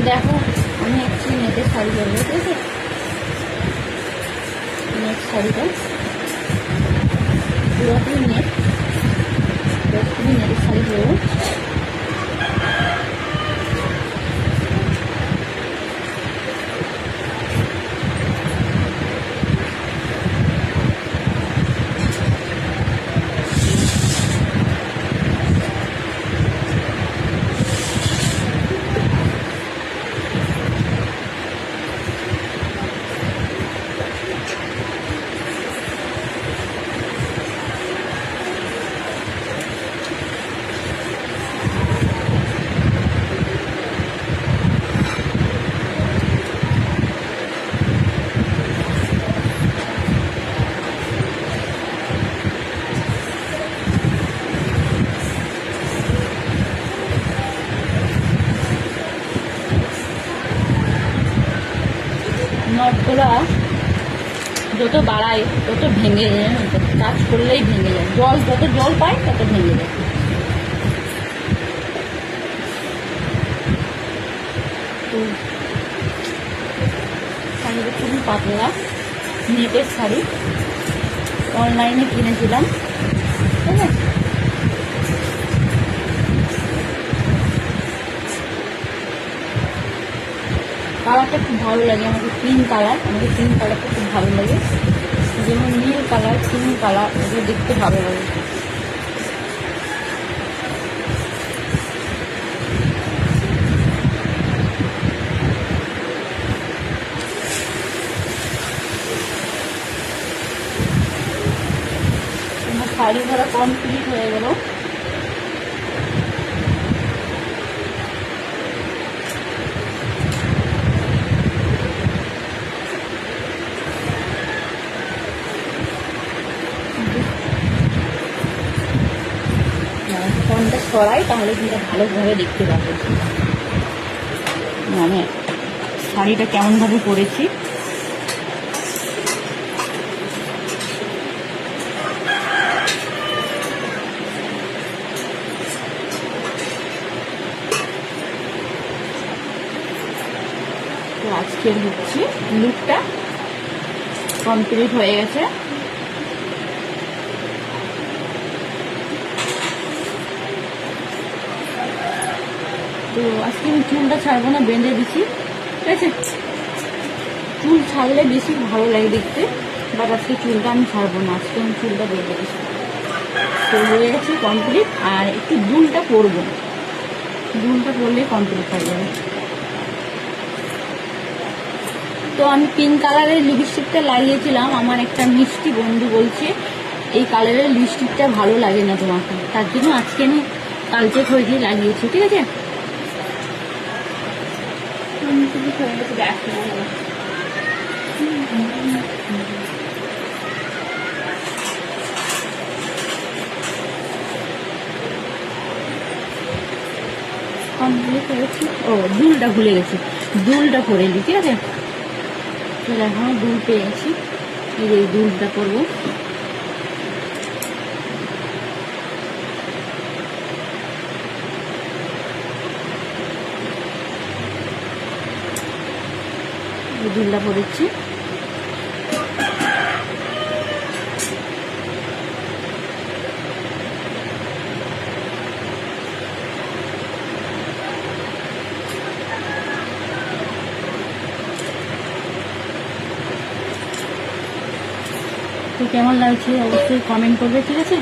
দেখো আমি একটু নেটের শাড়ি পরবো, ঠিক আছে? নেট শাড়িটা পুরোপুরি নেটের শাড়ি পরবো। নটগুলা যত বাড়ায় তত ভেঙে যায়, কাজ করলেই ভেঙে যায়। যত জল পায় তত ভেঙে যায়। তো শাড়িটা খুবই পাতলা নেটের শাড়ি, অনলাইনে কিনেছিলাম, ঠিক আছে? কালারটা খুব ভালো লাগে আমাকে, পিঙ্ক কালার। আমাকে পিঙ্ক কালারটা খুব ভালো লাগে, যেমন নীল কালার, পিঙ্ক কালার, এগুলো দেখতে ভালো লাগে। আমার শাড়ি ধরা কমপ্লিট হয়ে গেল। ফোনটা সরাই তাহলে কিন্তু ভালোভাবে দেখতে পাবো মানে শাড়িটা কেমনভাবে পরেছি। তো আজকের হচ্ছে লুকটা কমপ্লিট হয়ে গেছে। তো আজকে আমি চুলটা ছাড়বো না, বেঁধে দিচ্ছি, ঠিক আছে? চুল ছাড়লে বেশি ভালো লাগে দেখতে, বাট আজকে চুলটা আমি ছাড়বো না, আজকে আমি চুলটা বেঁধে দিচ্ছি। তো হয়ে গেছে কমপ্লিট। আর একটু দুলটা পরবো, দুলটা পরলে কমপ্লিট হয়ে যাবে। তো আমি পিঙ্ক কালারের লিপস্টিকটা লাগিয়েছিলাম। আমার একটা মিষ্টি বন্ধু বলছে এই কালারের লিপস্টিকটা ভালো লাগে না তোমাকে, তার জন্য আজকে আমি কালচে খয়েরি লাগিয়েছি, ঠিক আছে? কমপ্লিট হয়েছে। ও দুলটা ভুলে গেছি, দুলটা করে নিই, ঠিক আছে? তো এখন দুল পেয়ে গেছি, এই যে দুলটা করবো। দুলটা পরেছি। তো কেমন লাগছে অবশ্যই কমেন্ট করবে, ঠিক আছে?